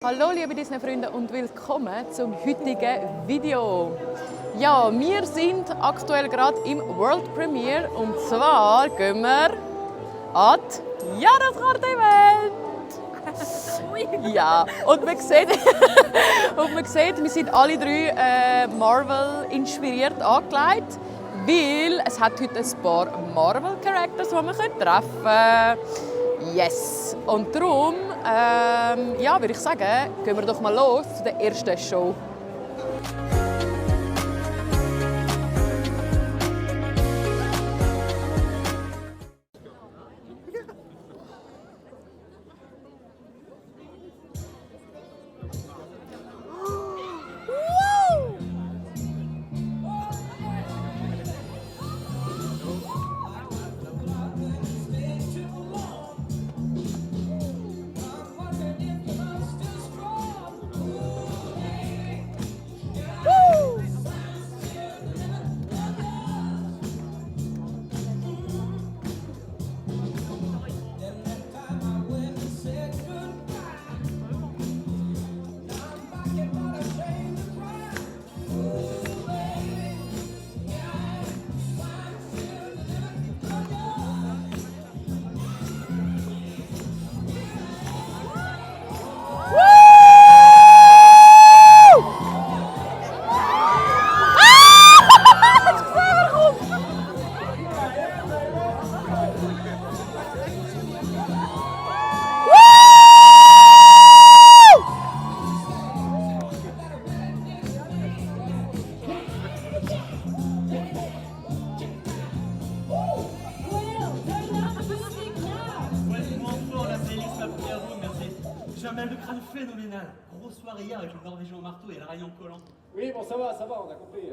Hallo liebe Disney-Freunde und willkommen zum heutigen Video. Ja, wir sind aktuell gerade im World Premiere und zwar gehen wir an die Jahreskarte-Event. Ja, und man sieht, wir sind alle drei Marvel inspiriert angelegt, weil es hat heute ein paar Marvel-Characters, die wir treffen können. Yes! Und darum, ja, würde ich sagen, gehen wir doch mal los zu der ersten Show. J'ai un mal de crâne phénoménal. Grosse soirée hier avec le Norvégien au marteau et le rayon collant. Oui, bon, ça va, on a compris.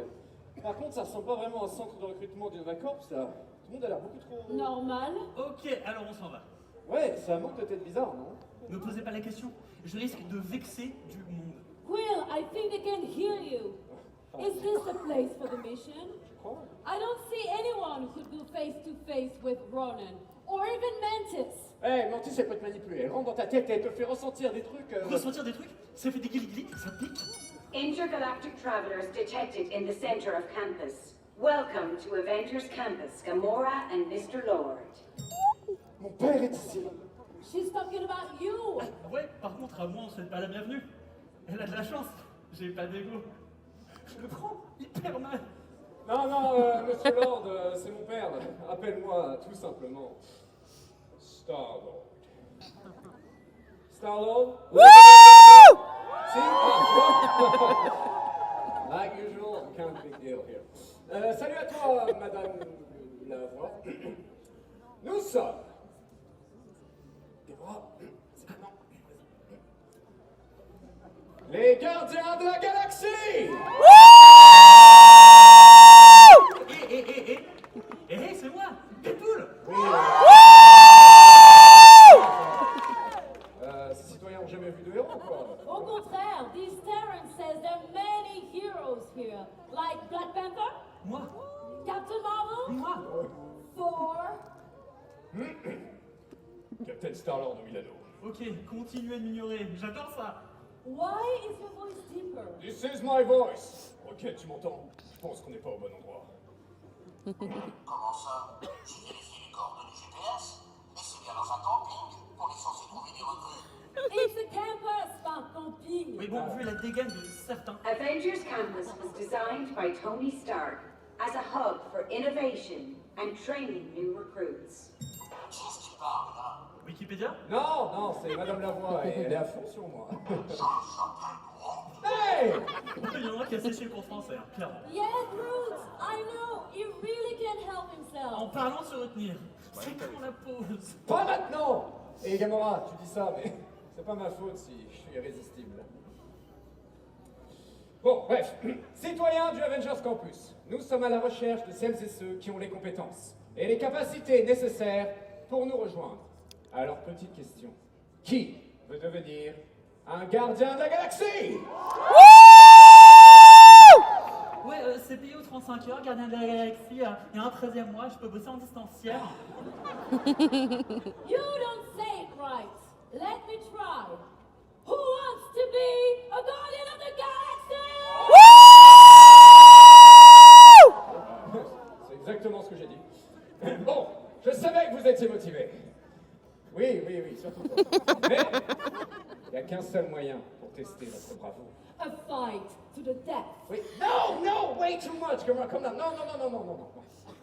Par contre, ça ressemble pas vraiment à un centre de recrutement du Novacorps, ça. Tout le monde a l'air beaucoup trop... Normal. Ok, alors on s'en va. Ouais, c'est un manque de tête bizarre, non? Ne posez pas la question, je risque de vexer du monde. Quill, I think they can hear you. Is this the place for the mission? Je crois. I don't see anyone who'd go face to face with Ronan, or even Mantis. Eh, hey, Mantis, elle peut te manipuler. Elle rentre dans ta tête et elle te fait ressentir des trucs... Ressentir des trucs, ça fait des guilis, ça pique. Intergalactic travelers detected in the center of campus. Welcome to Avengers Campus, Gamora and Mr. Lord. Mon père est ici. She's talking about you. Ah ouais, par contre, à moi, on souhaite pas la bienvenue. Elle a de la chance, j'ai pas d'ego. Je le prends hyper mal. Non, Monsieur Lord, c'est mon père. Appelle-moi tout simplement Star-Lord. Star-Lord? Woo! Si? Like usual, kind of big deal here. Salut à toi, Madame Lavoie. Nous sommes... Déborah, c'est maintenant. Les gardiens de la galaxie! Eh, c'est moi, Deadpool. Ces citoyens n'ont jamais vu de héros, quoi. Au contraire, these Terrans says there are many heroes here, like Black Panther, Moi, Captain Marvel, moi. Thor. Captain Star-Lord au Milano. Ok, continuez de m'ignorer, j'adore ça. Why is your voice deeper? This is my voice. Ok, tu m'entends? Je pense qu'on n'est pas au bon endroit. Comment ça? J'ai vérifié les coordonnées GPS, mais c'est bien dans un camping qu'on est censé trouver des recrues. It's a campus, pas camping. Oui, bon, vu la dégaine de certains. Avengers Campus was designed by Tony Stark as a hub for innovation and training new recruits. Qui est-ce qui parle là? Wikipédia? Non, c'est Madame Lavoie et elle est à fond sur moi. Jean-Jacques Hey! Il y en a qui a séché le cours français, hein, clairement. Yes, Roots, I know. He really can't help himself. En parlant de se retenir, c'est quand la pause. Pas maintenant! Et Gamora, tu dis ça, mais c'est pas ma faute si je suis irrésistible. Bon, bref. Citoyens du Avengers Campus, nous sommes à la recherche de celles et ceux qui ont les compétences et les capacités nécessaires pour nous rejoindre. Alors, petite question. Qui veut devenir un gardien de la galaxie? Ouais, c'est payé aux 35 heures, gardien de la galaxie, il y a un 13e mois, je peux bosser en distanciel. You don't say it right. Let me try. Who wants to n'y a qu'un seul moyen pour tester votre bravoure. A fight to the death. Oui. No, no, way too much, Gamora, come down. Non.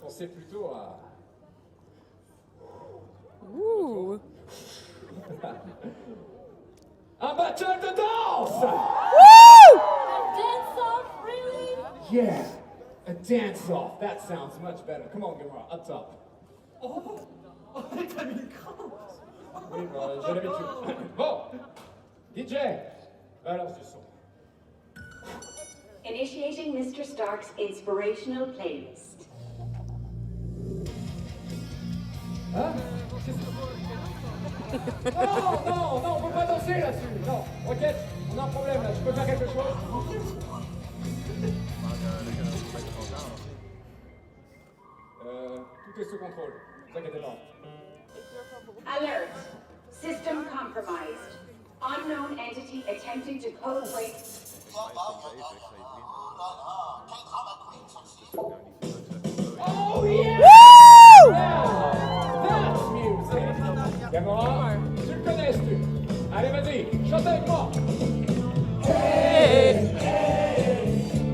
Pensez plutôt à... Ouh. Un battle de danse! A dance-off, really? Yeah, a dance-off. That sounds much better. Come on, Gamora, up top. Oh, t'as mis une crampe. Oui, bah, j'ai l'habitude. Bon, DJ, balance du son. Initiating Mr. Stark's inspirational playlist. Hein? Non, on peut pas danser là-dessus. Non, Rocket, on a un problème là. Tu peux faire quelque chose? Tout est sous contrôle. Ne vous inquiétez pas. Alert! System compromised. Unknown entity attempting to code break. Oh là là, quel drama queen celle-ci. Oh yeah! That's music! Gamora, tu le connais ce truc. Allez, vas-y, chante avec moi.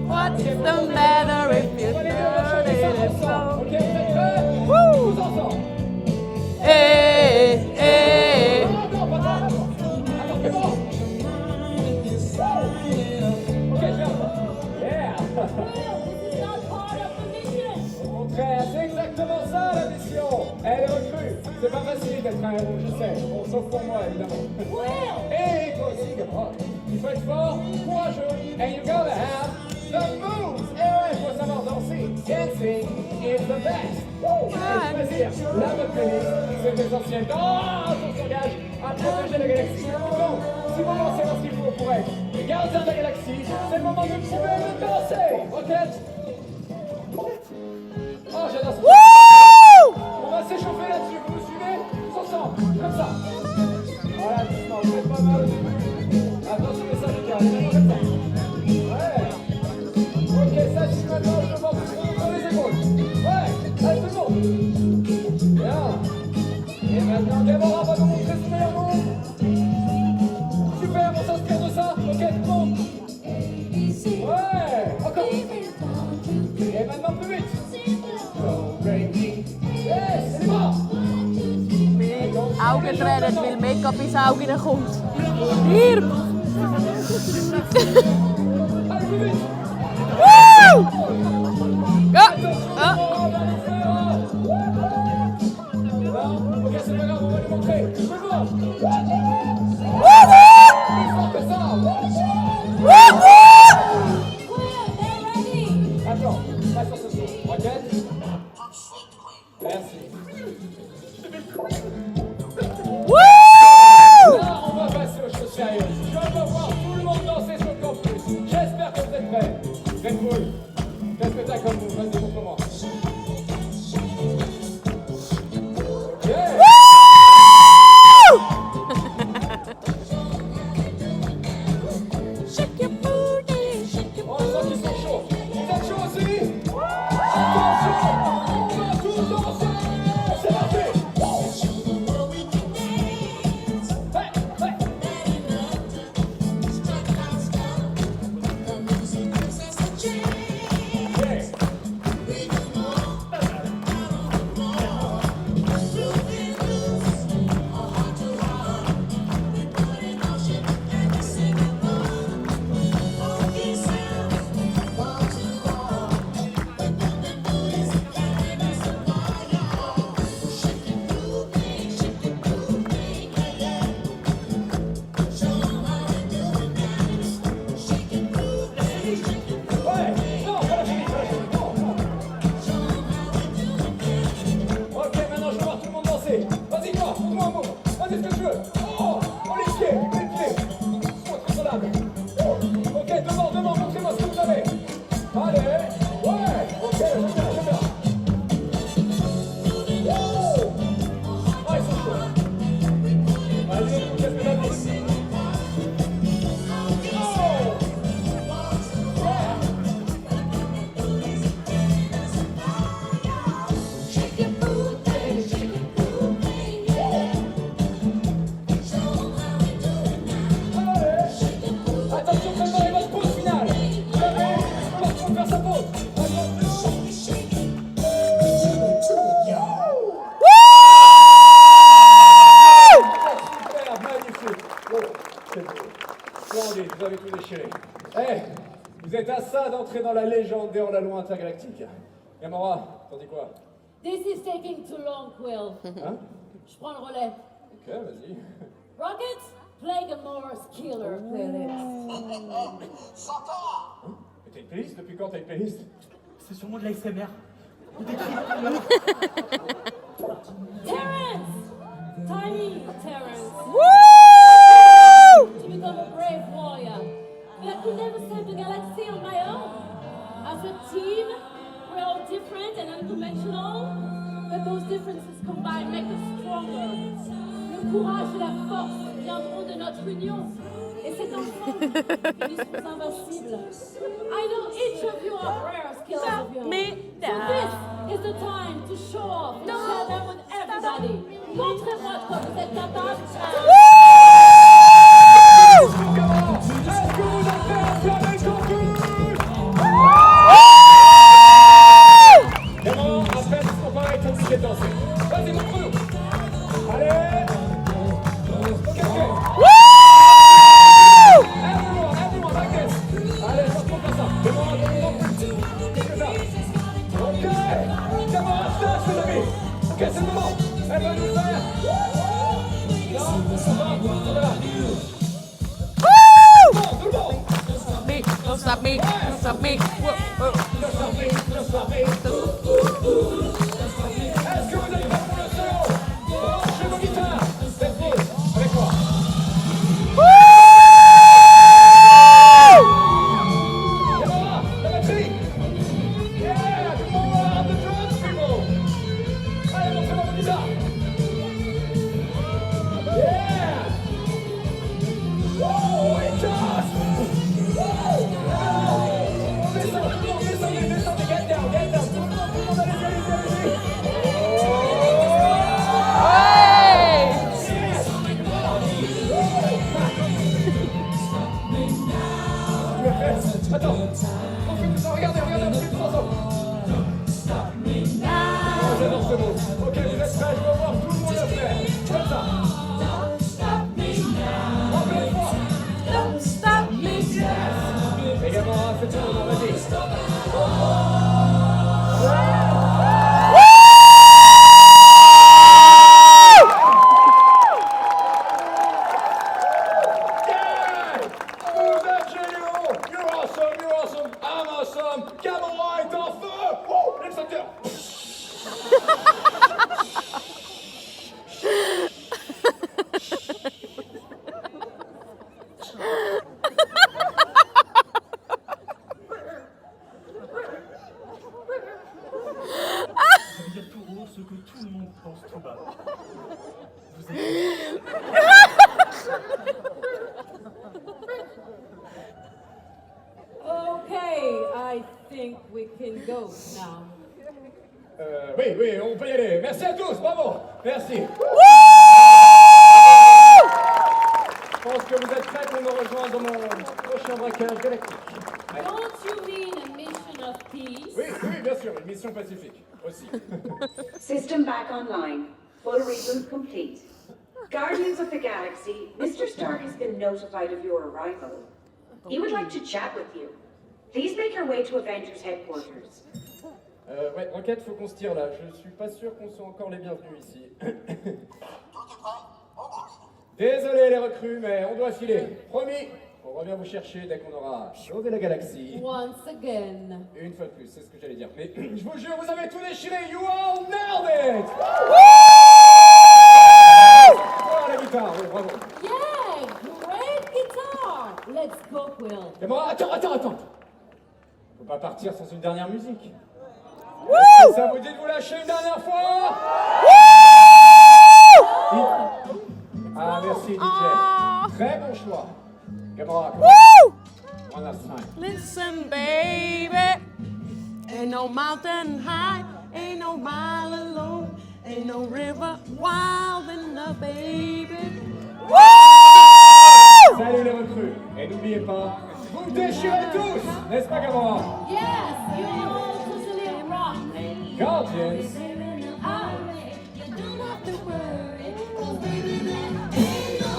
What's the matter if you On va les deux chanter ça turn it ensemble. so? Ok, vous êtes prêts? Woo! Tous ensemble. Hey. Non, pas toi. Attends, c'est bon. Ok, je viens. Yeah! This is not part of the mission. Au contraire, c'est exactement ça la mission. Elle est recrue. C'est pas facile d'être un héros, je sais. Bon, sauf pour moi, évidemment. Well, Et toi aussi, Gamora. Il faut être fort, courageux, and you gotta have the moves. Et ouais, il faut savoir danser. Dancing is the best. Et choisir la bonne playlist, c'est essentiel. Oh, on s'engage à protéger la galaxie. Donc, si vous pensez dans ce qu'il faut pour être les gardiens de la galaxie, c'est le moment de trouver et de danser. Rocket. Oh, j'adore ça. On va s'échauffer là-dessus. Vous me suivez? Tous ensemble, comme ça. Voilà, doucement, vous faites pas mal au début. Attention les syndicats, allez, comme ça. Ouais. Ok, ça, je suis maintenant, je demande tout le monde sur les épaules. Ouais, allez, tout le monde. Bien. Et maintenant, Gamora va nous montrer son meilleur move. Super, on s'inspire de ça. Ok, tout le monde. Ouais, encore. Et maintenant, plus vite. Go, baby. Yes, c'est bon. Augentränen, weil Make-up ins Auge kommt. Hier! Allez, plus vite. Woo! Go! Ah. Ok, c'est pas grave, on va lui montrer. Plus fort. Woo! Plus fort que ça. Woo! well, they're ready. Attends, pas sur ce son. Rocket. Tout de suite, Queen. Merci. Woo! Là, on va passer aux choses sérieuses. Je vais voir tout le monde danser sur le campus. J'espère que vous êtes prêts. Red Bull, qu'est-ce que t'as comme vous? Vas-y, montre-moi. Yeah. Shake your booty, shake your On sent qu'ils sont chauds. Vous êtes chauds aussi? Attention, on va tous danser. C'est parti. Hey, hey. Splendide, vous avez tout déchiré. Eh, vous êtes à ça d'entrer dans la légende des hors-la-loi intergalactiques. Gamora, t'en dis quoi? This is taking too long, Quill. Hein? Je prends le relais. Ok, vas-y. Rocket, play Gamora's killer playlist. Sympa. Mais t'as une playlist? Depuis quand t'as une playlist? C'est sûrement de l'ASMR. Terrence! Tiny Terrence. To become a brave warrior. But I could never save the galaxy on my own. As a team, we're all different and unconventional, but those differences combined make us stronger. Le courage et la force viendront de notre union. Et c'est ensemble que nous sommes invincibles. I know each of you are rare skills of yours. So this is the time to show off and share them with everybody. Montrez-moi de quoi vous êtes capable. Est-ce que vous êtes prêts à flammer le campus? Gamora, après, ce qu'on paraît être obligé de danser. Vas-y, montre-nous. Allez. Ok. Everyone, like this. Allez, sortons comme ça. Gamora, donne-nous. C'est ça. Ok. Gamora, stage, mes amis. Ok, c'est le moment. Elle va nous faire. Non, ça va, là. Tout le monde. Don't stop me, don't stop me. Est-ce que vous êtes prêts pour le solo? Branchez vos guitares. C'est beau. Avec moi. Gamora, la batterie. Yeah, Gamora on the drums, people. Allez, montrez-moi vos guitares. Yeah. Oh, it does. Descendez, get down, get down. Tout le monde, allez-y, allez-y, allez-y. Attends, regardez un petit peu ensemble. Oh, j'adore ce mot. Ok, vous êtes prêts, je vais voir tout le monde le faire. Comme ça. Encore une fois. Don't stop me. Et Gamora, c'est tout, vas-y. Vous êtes géniaux! You're awesome, I'm awesome! Gamora est en feu! Wow! L'exacteur! Je vais dire tout haut ce que tout le monde pense tout bas. Vous êtes... Okay, I think we can go now. Oui, on peut y aller. Merci à tous, bravo! Merci! Je pense que vous êtes prêts pour nous rejoindre dans mon prochain braquage galactique. Don't you mean a mission of peace? Oui, bien sûr, une mission pacifique aussi. System back online. Full reboot complete. Guardians of the Galaxy, Mr. Stark has been notified of your arrival. He would like to chat with you. Please make your way to Avengers headquarters. Ouais, Rocket, faut qu'on se tire là. Je suis pas sûr qu'on soit encore les bienvenus ici. Tout est prêt. On bouge. Désolé les recrues, mais on doit filer. Promis, on revient vous chercher dès qu'on aura sauvé la galaxie. Once again. Une fois de plus, c'est ce que j'allais dire. Mais je vous jure, vous avez tout déchiré. You all nailed it! Voilà la guitare, oui, bravo. Yeah, great guitar. Let's go, Quill. Et bon, attends. Faut pas partir sans une dernière musique. Est-ce que ça vous dit de vous lâcher une dernière fois? Ah, merci DJ. Très bon choix. Gamora, one last time. Listen, baby. Ain't no mountain high, ain't no mile alone, ain't no river wild enough, baby. Salut les recrues. Et n'oubliez pas, vous déchirez tous, n'est-ce pas Gamora? Yes, you all totally rock. Guardians. You don't have to worry, 'cause baby, there ain't no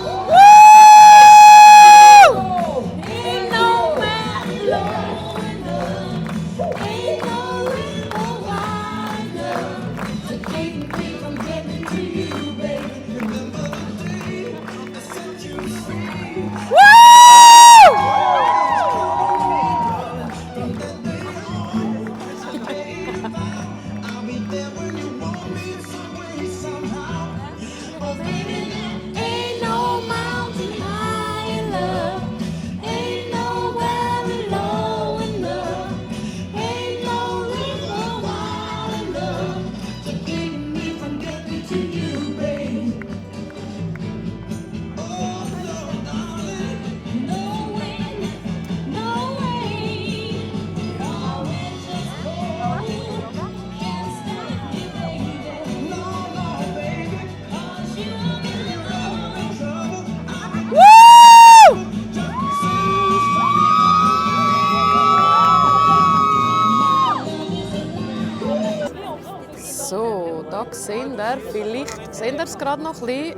seht ihr, vielleicht seht ihr es gerade noch ein bisschen,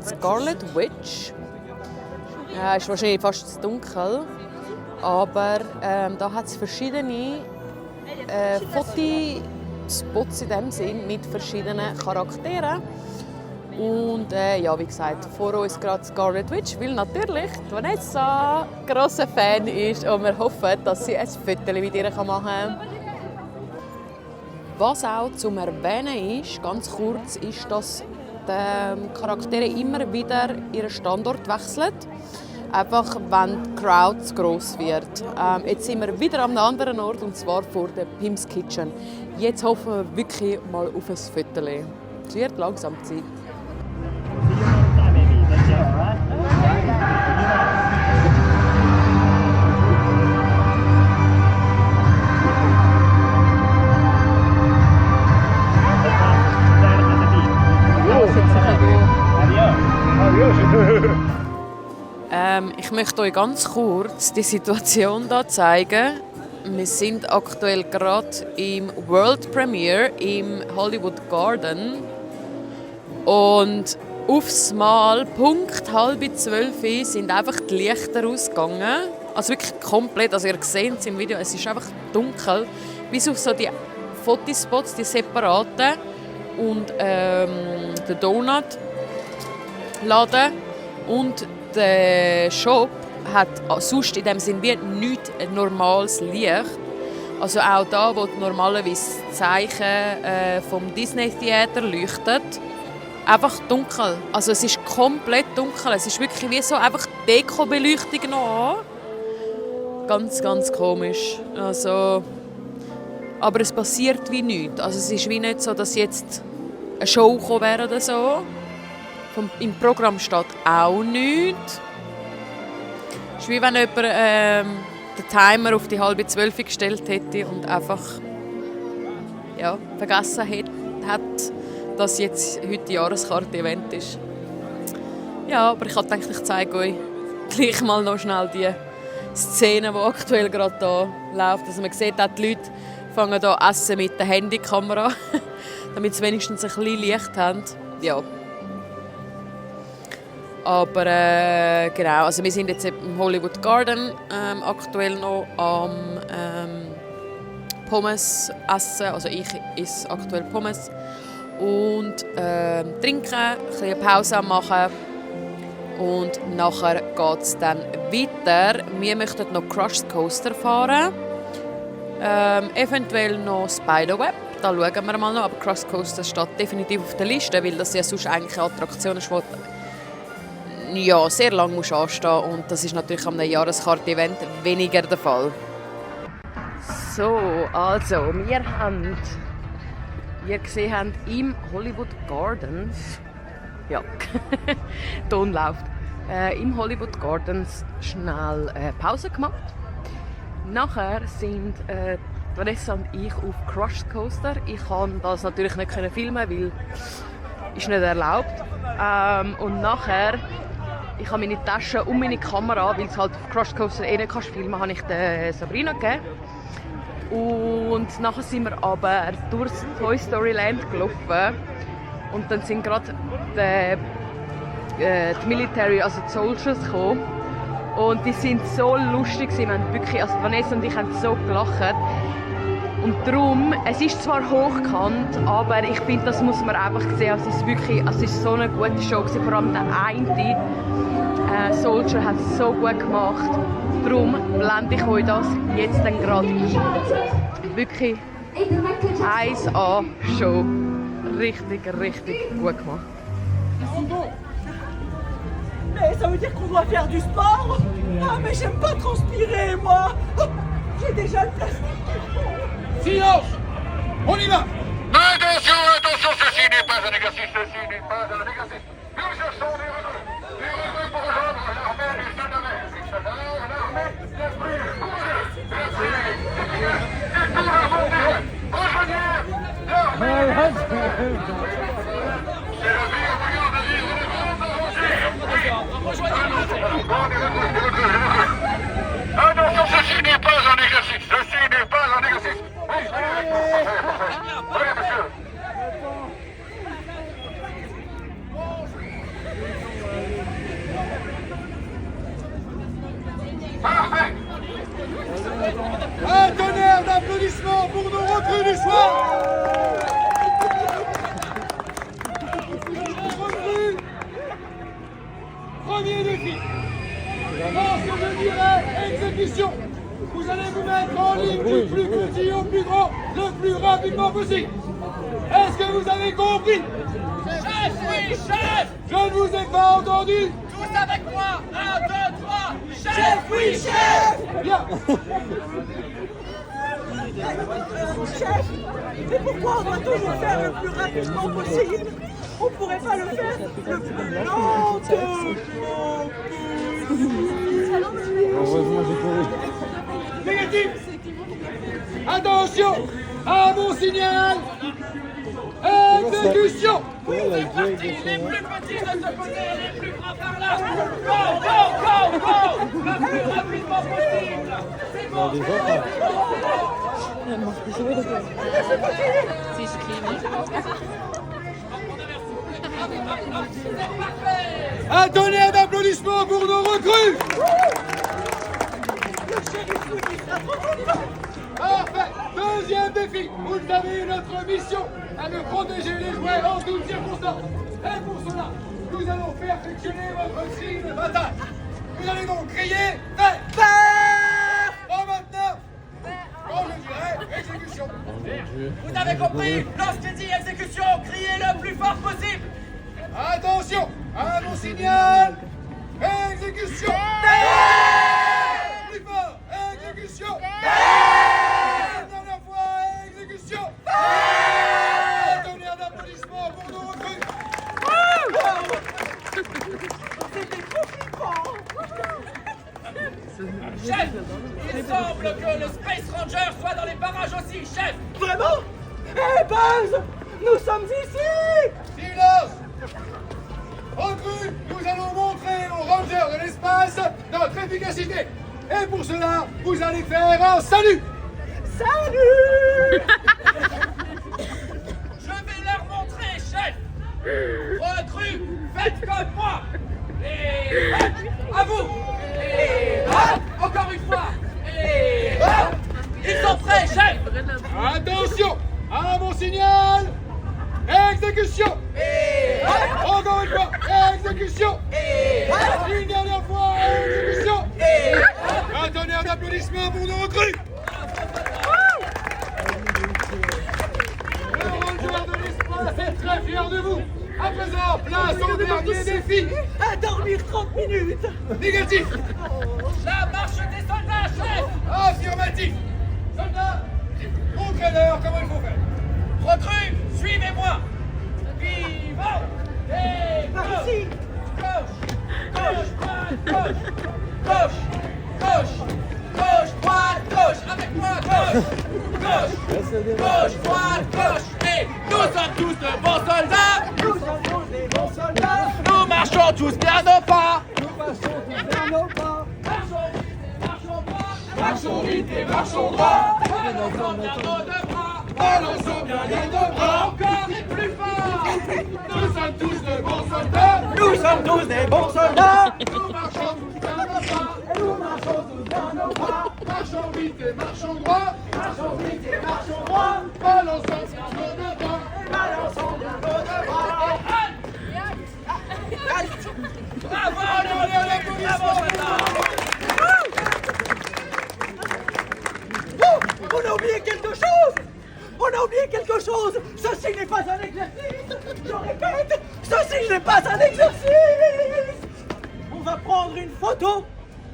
Scarlet Witch. Ist wahrscheinlich fast zu dunkel, aber da hat es verschiedene Fotospots in dem Sinn mit verschiedenen Charakteren. Und ja, wie gesagt, vor uns gerade Scarlet Witch, weil natürlich Vanessa ein grosser Fan ist und wir hoffen, dass sie ein Foto mit ihr machen kann. Was auch zum Erwähnen ist, ganz kurz, ist, dass die Charaktere immer wieder ihren Standort wechseln. Einfach, wenn die Crowd zu gross wird. Jetzt sind wir wieder an einem anderen Ort, und zwar vor der Pim's Kitchen. Jetzt hoffen wir wirklich mal auf ein Foto. Es wird langsam Zeit. Ich möchte euch ganz kurz die Situation hier zeigen. Wir sind aktuell gerade im World Premiere im Hollywood Garden. Und aufs Mal, Punkt 11:30, sind einfach die Lichter ausgegangen. Also wirklich komplett, also ihr seht es im Video, es ist einfach dunkel. Bis auf so die Fotospots, die separaten. Und der Donut-Laden und der Shop hat sonst in dem Sinn wie nichts normales Licht. Also auch da, wo normalerweise das Zeichen vom Disney Theater leuchtet, einfach dunkel. Also es ist komplett dunkel. Es ist wirklich wie so einfach Dekobeleuchtung noch an. Ganz, ganz komisch. Also, aber es passiert wie nichts. Also es ist wie nicht so, dass jetzt eine Show gekommen wäre oder so. Im Programm steht auch nichts. Es ist wie wenn jemand den Timer auf die 11:30 gestellt hätte und einfach vergessen hat, dass jetzt heute Jahreskarte-Event ist. Ja, aber ich habe gedacht, ich zeige euch gleich mal noch schnell die Szene, die aktuell gerade hier läuft. Also man sieht auch, die Leute fangen hier essen mit der Handykamera, damit sie wenigstens ein bisschen Licht haben. Ja. Aber genau, also wir sind jetzt im Hollywood Garden aktuell noch am Pommes essen. Also ich esse aktuell Pommes. Und trinken, ein bisschen eine Pause machen. Und nachher geht es dann weiter. Wir möchten noch Crush Coaster fahren. Eventuell noch Spiderweb. Da schauen wir mal noch. Aber Crush Coaster steht definitiv auf der Liste, weil das ja sonst eigentlich eine Attraktion ist, die sehr lange anstehen muss. Und das ist natürlich am Jahreskarte-Event weniger der Fall. So, also, wir haben, wie ihr gesehen habt, im Hollywood Gardens, ja, Ton läuft, im Hollywood Gardens schnell Pause gemacht. Nachher sind Vanessa und ich auf Crush Coaster. Ich konnte das natürlich nicht filmen, weil ist nicht erlaubt. Und nachher, ich habe meine Tasche und meine Kamera, weil es halt auf Crush Coaster nicht filmen kann, habe ich der Sabrina gegeben. Und nachher sind wir aber durch Toy Story Land gelaufen. Und dann sind gerade die Military, also die Soldiers, gekommen. Und die sind so lustig, wir haben wirklich, also Vanessa und ich haben so gelacht. Und darum, es ist zwar hochkant, aber ich finde, das muss man einfach sehen. Es ist wirklich, es ist so eine gute Show gewesen. Vor allem der eine Soldier hat es so gut gemacht. Darum blende ich euch das jetzt dann gerade ein. Wirklich 1A Show. Richtig, richtig gut gemacht. Mais ça veut dire qu'on doit faire du sport? Ah, mais j'aime pas transpirer, moi! J'ai déjà le plastique qu'il faut! Silence! On y va! Attention, attention, ceci n'est pas un exercice, ceci n'est pas un exercice. Nous cherchons des recrues pour rejoindre l'armée du Stade-Armée. Du Stade-Armée, l'armée, l'esprit, bougez! L'esprit, c'est tout le monde des rejoignez l'armée! C'est la vie, regarde la vie, attention, ceci n'est pas un exercice, ceci n'est pas un exercice. Oui, monsieur. applaudissements pour nos recrues du soir. Recrues. Premier défi. Lorsque je dirai exécution, vous allez vous mettre en ligne du plus petit au plus grand, le plus rapidement possible. Est-ce que vous avez compris? Chef, oui, chef! Je ne vous ai pas entendu. Tous avec moi! 1, 2, 3! Chef, oui, chef! Bien. Chef, mais pourquoi on doit toujours faire le plus rapidement possible? On pourrait pas le faire le plus lentement. Négatif. Attention à mon signal. Exécution. C'est parti! Les plus petits de ce côté et les plus grands par là! Go, go, go, go! Le plus rapidement possible! C'est bon! C'est parfait! Un tonnerre d'applaudissements pour nos recrues. Parfait. Deuxième défi. Vous le savez, notre mission est de protéger les jouets en toutes circonstances. Et pour cela, nous allons faire fonctionner votre signe de bataille. Vous allez donc crier « Fait !» En maintenant, quand je dirai exécution. Vous avez compris? Lorsqu'il dit exécution, criez le plus fort possible! Attention à mon signal. Exécution. Plus fort. Exécution. Une dernière fois, exécution. Un tonnerre d'applaudissements pour nos recrues. Chef! Il semble que le Space Ranger soit dans les barrages aussi, chef! Vraiment? Eh Buzz, nous sommes ici! Silence. Recrues, nous allons montrer aux rangers de l'espace notre efficacité. Et pour cela, vous allez faire un salut. Salut! Je vais leur montrer, chef! Recrues, faites comme moi! Et hop, à vous! Et hop, encore une fois! Et hop! Ils sont prêts, chef! Attention à mon signal. Exécution. Et hop! Encore une fois, exécution. Et hop! Une dernière fois, exécution. Et hop! Un tonnerre d'applaudissements pour nos recrues. Le ranger de l'espace est très fier de vous. À présent, place au dernier défi. À dormir 30 minutes! Négatif. La marche des soldats, chef! Affirmatif. Soldats, montrez-leur comment il faut faire. Recrues, suivez-moi! Vivant! Et Par gauche! ici! Gauche! Gauche, droite, gauche! Gauche! Gauche! Gauche, droite, gauche! Avec moi, gauche! Gauche! Gauche, droite, gauche! Et nous sommes tous de bons soldats! Nous sommes tous des bons soldats! Nous marchons tous bien nos pas! Nous passons tous vers nos pas! Marchons vite et marchons droit! Balançons bien nos deux bras! Balançons bien les deux bras! Encore et plus fort! Nous sommes tous de bons soldats! Nous sommes tous des bons soldats! Nous marchons tous bien nos pas! Et nous marchons tous vers nos pas! Marchons vite et marchons droit. Marchons vite et marchons droit! Balançons bien nos deux bras. Balançons bien nos deux bras! Bravo! Bravo, Oh, on a oublié quelque chose! On a oublié quelque chose! Ceci n'est pas un exercice! Je répète, ceci n'est pas un exercice! On va prendre une photo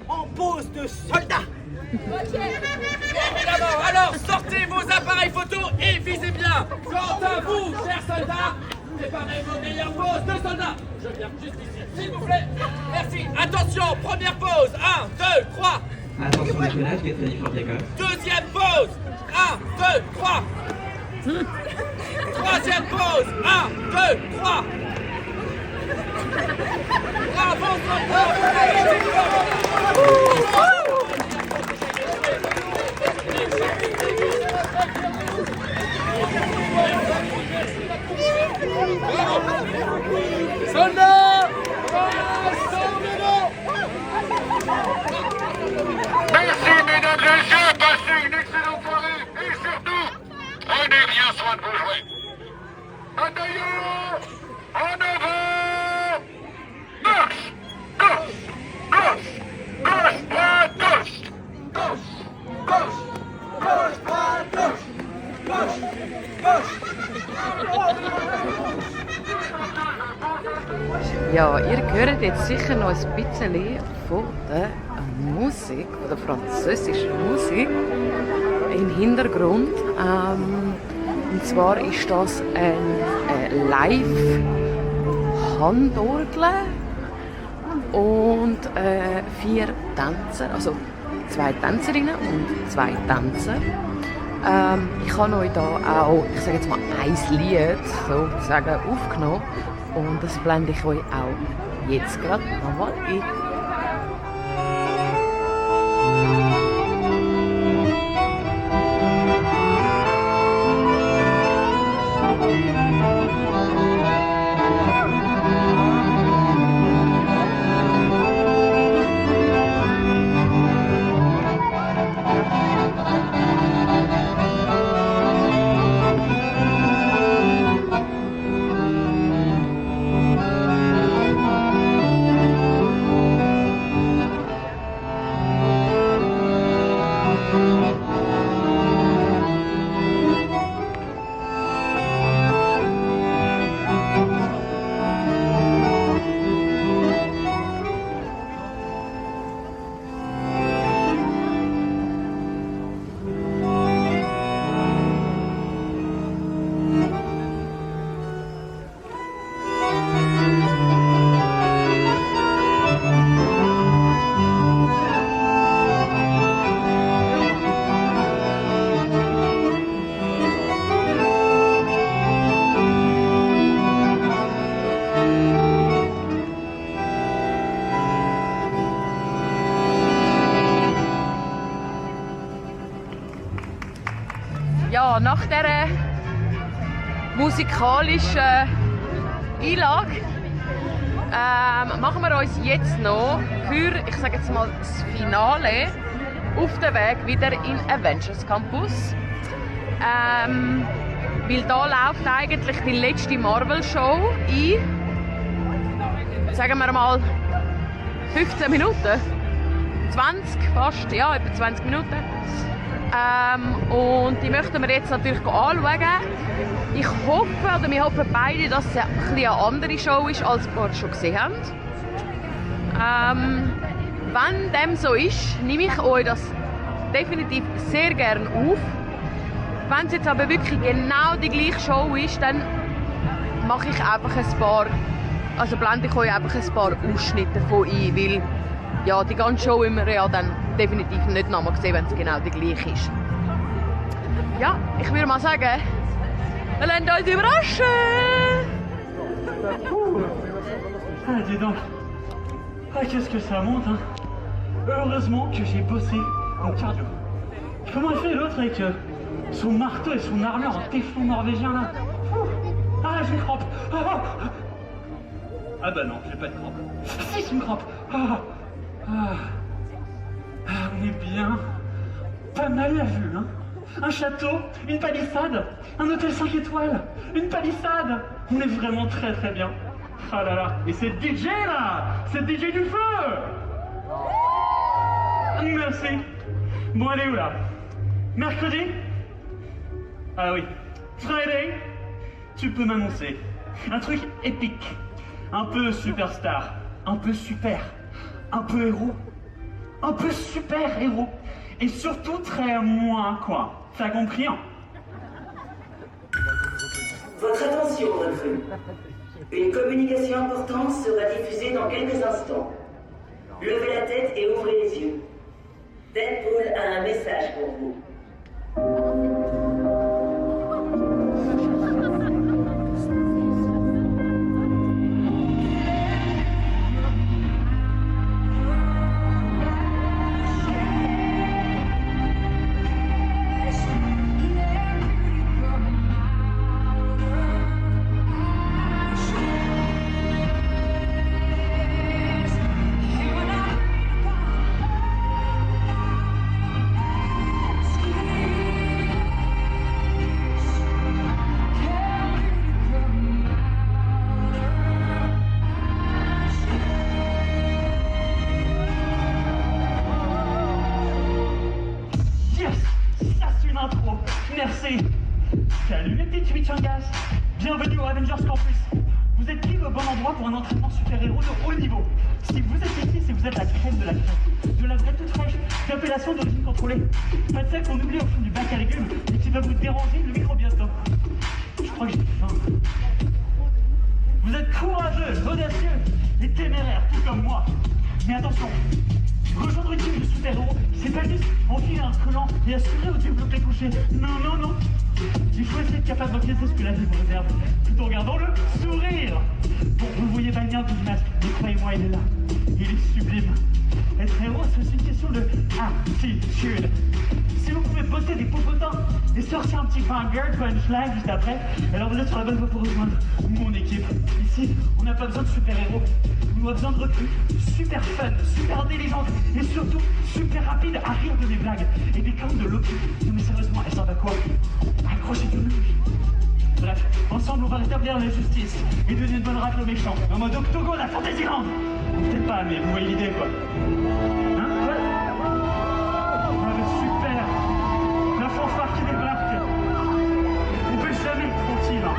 en pose de soldat! Évidemment, alors sortez vos appareils photo et visez bien! Quant à vous, chers soldats, préparez vos meilleures poses de soldats! Je viens juste ici, s'il vous plaît! Merci! Attention, première pose! 1, 2, 3! Attention décollage, get ready for takeoff. Deuxième pause! 1, 2, 3! Troisième pause! 1, 2, 3! Bravo, Soldats, merci mesdames et messieurs, passez une excellente soirée et surtout, Ja, ihr hört jetzt sicher noch ein bisschen von der Musik, von der französischen Musik im Hintergrund. Und zwar ist das ein Live-Handorgel und 4 Tänzer, also 2 Tänzerinnen und 2 Tänzer. Ich habe euch da auch, ich sage jetzt mal, ein Lied sozusagen aufgenommen und das blende ich euch auch jetzt gerade nochmal ein. Ja, nach dieser musikalischen Einlage machen wir uns jetzt noch für, ich sage jetzt mal, das Finale auf den Weg wieder in Avengers Campus. Weil da läuft eigentlich die letzte Marvel-Show in, sagen wir mal, 15 Minuten. 20 fast, ja, etwa 20 Minuten. Und die möchten wir jetzt natürlich anschauen. Ich hoffe, oder wir hoffen beide, dass es eine andere Show ist, als wir schon gesehen haben. Wenn dem so ist, nehme ich euch das definitiv sehr gerne auf. Wenn es jetzt aber wirklich genau die gleiche Show ist, dann mache ich einfach ein paar, also blende ich euch einfach ein paar Ausschnitte davon ein, weil ja, die ganze Show immer ja dann definitiv nicht nochmal sehen, wenn es genau die gleiche ist. Ja, ich würde mal sagen, wir lassen uns überraschen! Ah, dis donc. Ah, qu'est-ce que ça monte, hein. Heureusement que j'ai bossé mon cardio. Comment il fait l'autre avec son marteau et son armure en téflon norvégien, là? Ah, j'ai une crampe. Ah bah non, j'ai pas de crampe. Si, c'est une crampe. On est bien. Pas mal la vue, hein. Un château, une palissade, un hôtel 5 étoiles, une palissade. On est vraiment très très bien. Ah là là, et c'est DJ là, c'est DJ du feu. Merci. Bon, elle est où là? Mercredi? Ah oui. Friday? Tu peux m'annoncer un truc épique, un peu superstar, un peu super, un peu héros, un peu super héros, et surtout très moins quoi. T'as compris, hein? Votre attention, recrue. Une communication importante sera diffusée dans quelques instants. Levez la tête et ouvrez les yeux. Deadpool a un message pour vous. Merci. Salut les petits chimichangas. Bienvenue au Avengers Campus. Vous êtes pile au bon endroit pour un entraînement super-héros de haut niveau. Si vous êtes ici, c'est que vous êtes la crème de la crème. De la vraie toute fraîche, d'appellation d'origine contrôlée. Pas de celle qu'on oublie au fond du bac à légumes et qui va vous déranger le microbiote. Je crois que j'ai faim. Vous êtes courageux, audacieux et téméraire, tout comme moi. Mais attention, rejoindre une team de super-héros, c'est pas juste enfiler un collant et assurer au développé couché. Non, non, non. Il faut essayer de capable d'encaisser ce que la vie vous réserve, tout en gardant le sourire. Bon, vous voyez pas bien du masque, mais croyez-moi, il est là. Il est sublime. Être héros, c'est aussi une question de attitude. Si vous pouvez bosser des popotins et sortir un petit banger punchline juste après, alors vous êtes sur la bonne voie pour rejoindre mon équipe. Ici, on n'a pas besoin de super-héros. On a besoin de recrues super fun, super intelligentes et surtout super rapides à rire de mes blagues et des clowns de Loki. Non mais sérieusement, elles servent à quoi? Accrochez-vous. Bref, ensemble on va rétablir la justice et donner une bonne raclée aux méchants. En mode Octogone à Fantasyland. Peut-être pas, mais vous voyez l'idée quoi. Hein? Ouais. Ah mais super. La fanfare qui débarque. On peut jamais être tranquille. Hein.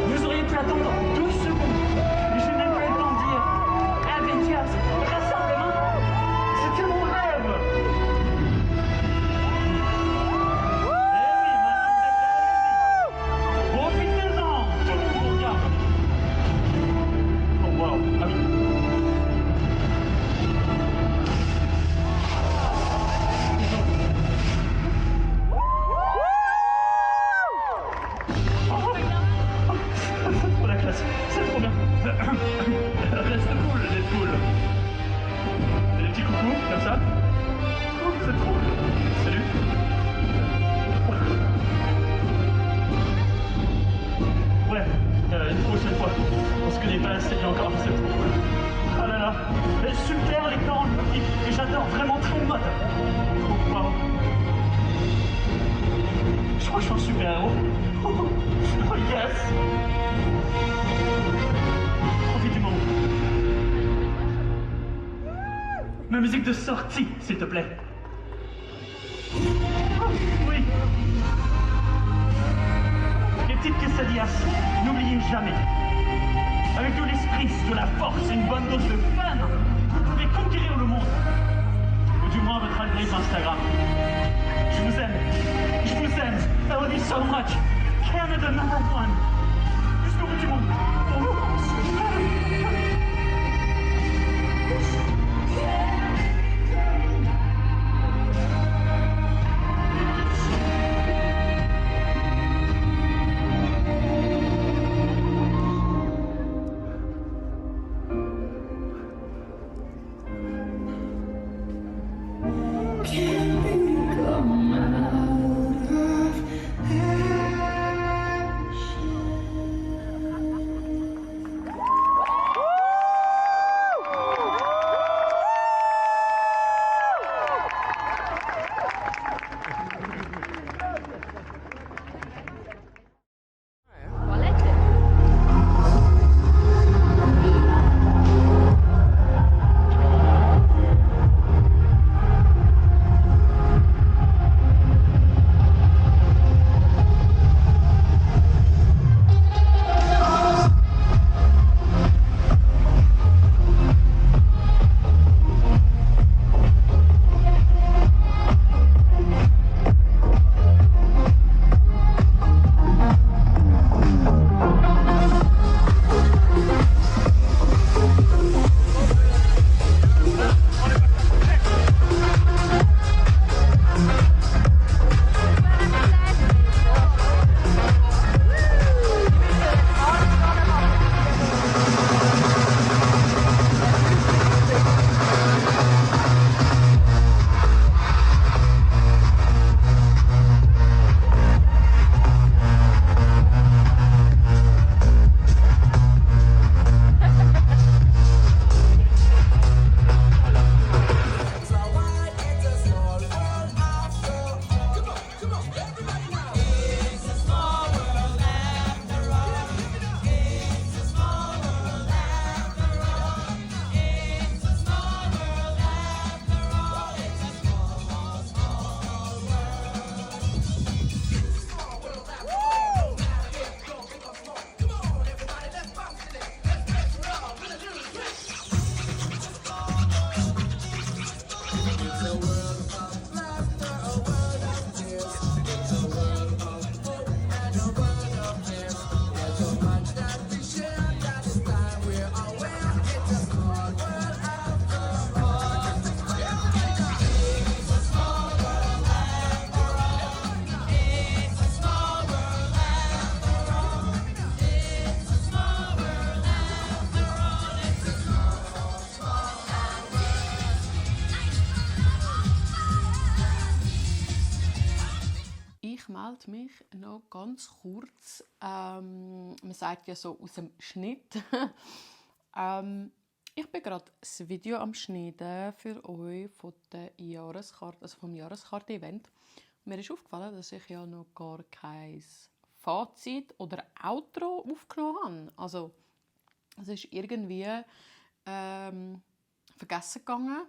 Vous auriez pu attendre 12 secondes. Et j'ai même pas eu le temps de dire Avengers, très simplement. C'était mon rêve. Profitez-en, tout le monde regarde. Oh wow, ah oui. C'est trop la classe, c'est trop bien. Reste cool, les poules. Des petits coucous, comme ça. Oh, c'est trop. Salut. Ouais, une prochaine fois. On se connaît pas assez bien encore, c'est trop cool. Ah là là, super les corps et j'adore vraiment très mode. Oh, wow. Je crois que je suis un super-héros. Oh yes. Profite du moment. Ma musique de sortie, s'il te plaît. Oh, oui. Les petites quesadillas, n'oubliez jamais. Avec de l'esprit, de la force et une bonne dose de fun, vous pouvez conquérir le monde. Ou du moins votre algorithme Instagram. Je vous aime. Je vous aime. I love you so much. Canada #1. Jusqu'au bout du monde. Pour vous. erzählt mich noch ganz kurz, man sagt ja so aus dem Schnitt, ich bin gerade das Video am Schneiden für euch von der Jahreskarte, also vom Jahreskarte-Event. Mir ist aufgefallen, dass ich ja noch gar kein Fazit oder Outro aufgenommen habe. Also es ist irgendwie vergessen gegangen,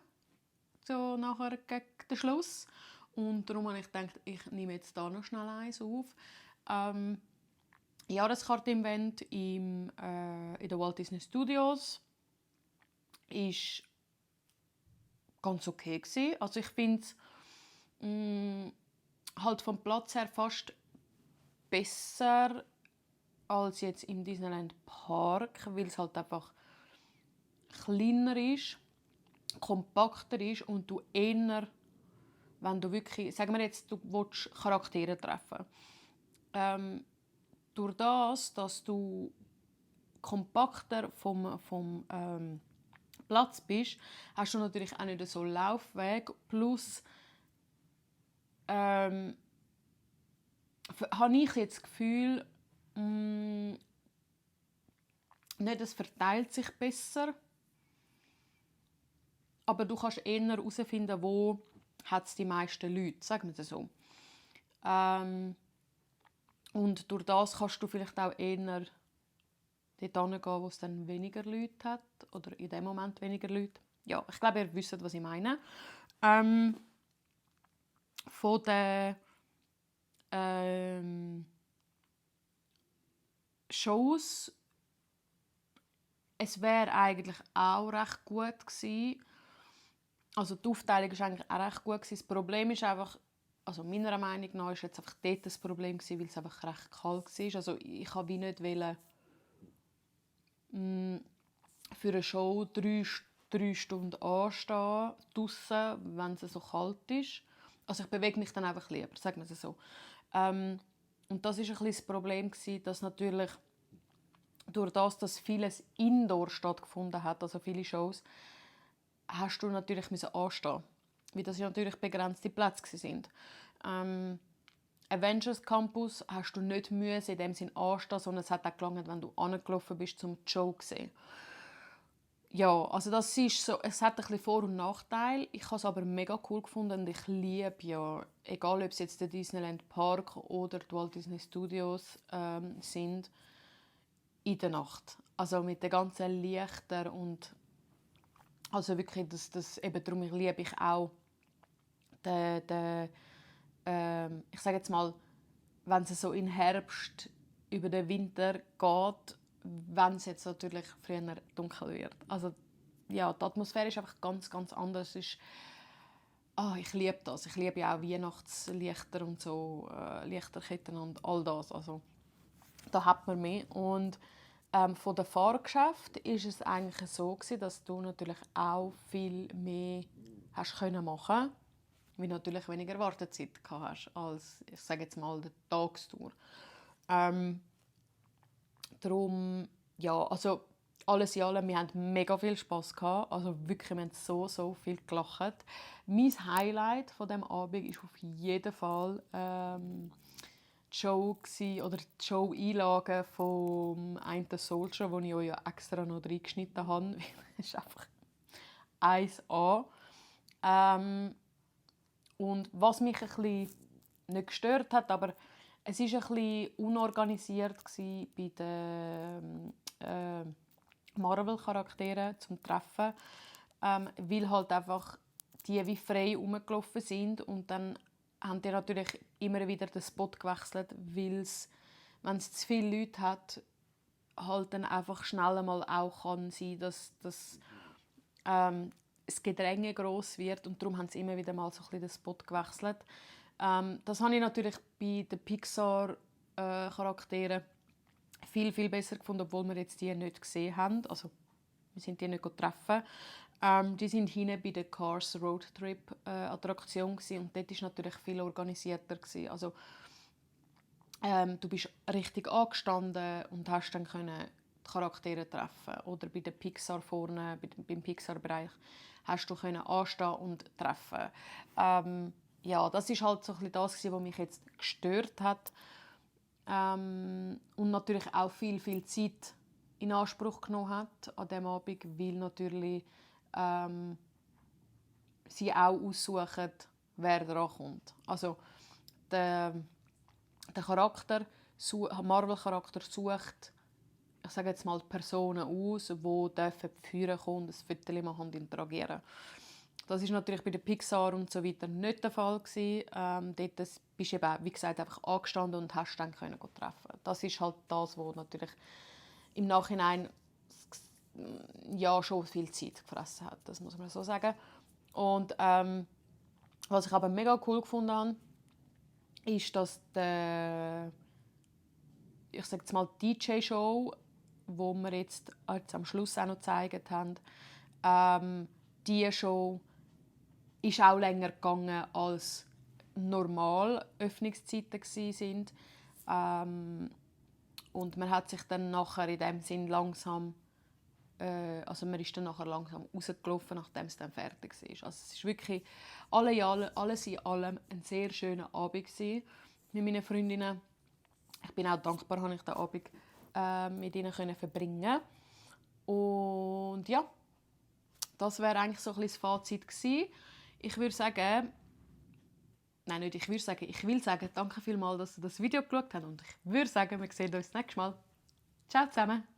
so nachher gegen den Schluss. Und darum habe ich gedacht, ich nehme jetzt da noch schnell eins auf. Jahreskarte-Event in den Walt Disney Studios ist ganz okay gewesen. Also ich finde es halt vom Platz her fast besser als jetzt im Disneyland Park, weil es halt einfach kleiner ist, kompakter ist und du eher, wenn du wirklich, sagen wir jetzt, du willst Charaktere treffen, durch das, dass du kompakter vom Platz bist, hast du natürlich auch nicht so Laufweg, plus habe ich jetzt das Gefühl, nicht, es verteilt sich besser, aber du kannst eher herausfinden, wo hat es die meisten Leute, sagen wir es so. Und durch das kannst du vielleicht auch eher dort hingehen, wo es dann weniger Leute hat, oder in dem Moment weniger Leute. Ja, ich glaube, ihr wisst, was ich meine. Von den Shows, es wäre eigentlich auch recht gut gewesen. Also die Aufteilung war eigentlich auch recht gut gewesen. Das Problem ist einfach, also meiner Meinung nach ist jetzt einfach dort das Problem gewesen, weil es einfach recht kalt war. Also ich wollte nicht für eine Show 3 Stunden anstehen draussen, wenn es so kalt ist. Also ich bewege mich dann einfach lieber, sagen wir es so. Und das war ein bisschen das Problem, dass natürlich durch das, dass vieles indoor stattgefunden hat, also viele Shows, hast du natürlich anstehen, weil das ja natürlich begrenzte Plätze sind. Avengers Campus hast du nicht in dem Sinn anstehen, sondern es hat auch gelangt, wenn du angelaufen bist, zum Show zu sehen. Ja, also das ist so, es hat ein bisschen Vor- und Nachteile. Ich habe es aber mega cool gefunden und ich liebe ja, egal ob es jetzt der Disneyland Park oder die Walt Disney Studios sind, in der Nacht. Also mit den ganzen Lichtern und also wirklich, eben darum liebe ich auch ich sage jetzt mal, wenn es so in Herbst über den Winter geht, wenn es jetzt natürlich früher dunkel wird. Also ja, die Atmosphäre ist einfach ganz, ganz anders. Ich liebe das. Ich liebe auch Weihnachtslichter und so, Lichterketten und all das. Also da hat man mehr. Und von den Fahrgeschäften ist es eigentlich so gewesen, dass du natürlich auch viel mehr hast können machen, weil du natürlich weniger Wartezeit hast als, ich sage jetzt mal, die Tagstour. Darum, ja, also alles in allem, wir hatten mega viel Spass gehabt. Also wirklich, wir haben so viel gelacht. Mein Highlight von diesem Abend ist auf jeden Fall die Show oder die Show-Einlage vom einen Soldier, den ich euch ja extra noch reingeschnitten habe. Das ist einfach 1A. Und was mich ein bisschen nicht gestört hat, aber es war ein bisschen unorganisiert bei den Marvel-Charakteren zum Treffen, weil halt einfach die wie frei rumgelaufen sind und dann haben die natürlich immer wieder den Spot gewechselt, weil es, wenn es zu viele Leute hat, halt dann einfach schnell einmal auch kann sein, dass das Gedränge gross wird und darum haben sie immer wieder mal so ein bisschen den Spot gewechselt. Das habe ich natürlich bei den Pixar-Charakteren viel besser gefunden, obwohl wir jetzt die nicht gesehen haben. Also, wir sind die nicht treffen. Die sind hinten bei der Cars Road Trip Attraktion und dort war natürlich viel organisierter. Also, du bist richtig angestanden und hast dann die Charaktere treffen. Oder bei der Pixar vorne, beim Pixar-Bereich, hast du anstehen und treffen. ja, das ist halt so ein bisschen das, was mich jetzt gestört hat. Und natürlich auch viel Zeit in Anspruch genommen hat an diesem Abend, weil natürlich sie auch aussuchen, wer dran kommt. Also der Marvel-Charakter sucht, ich sage jetzt mal, Personen aus, die führen kommen, ein Foto machen und interagieren. Das ist natürlich bei der Pixar und so weiter nicht der Fall gewesen. Dort bist du eben, wie gesagt, einfach angestanden und hast dann treffen können. Das ist halt das, was natürlich im Nachhinein ja schon viel Zeit gefressen hat, das muss man so sagen. Und was ich aber mega cool gefunden habe, ist, dass ich sage jetzt mal DJ-Show, wo wir jetzt am Schluss auch noch gezeigt haben, diese Show ist auch länger gegangen als normal Öffnungszeiten sind. Und man hat sich dann nachher in dem Sinn langsam man ist dann nachher langsam rausgelaufen, nachdem es dann fertig war. Also es ist wirklich alles in allem ein sehr schöner Abend gewesen mit meinen Freundinnen. Ich bin auch dankbar, dass ich den Abend mit ihnen verbringen konnte. Und ja, das wäre eigentlich so ein bisschen das Fazit gewesen. Ich will sagen, danke vielmals, dass ihr das Video geschaut habt. Und ich würde sagen, wir sehen uns nächstes Mal. Ciao zusammen!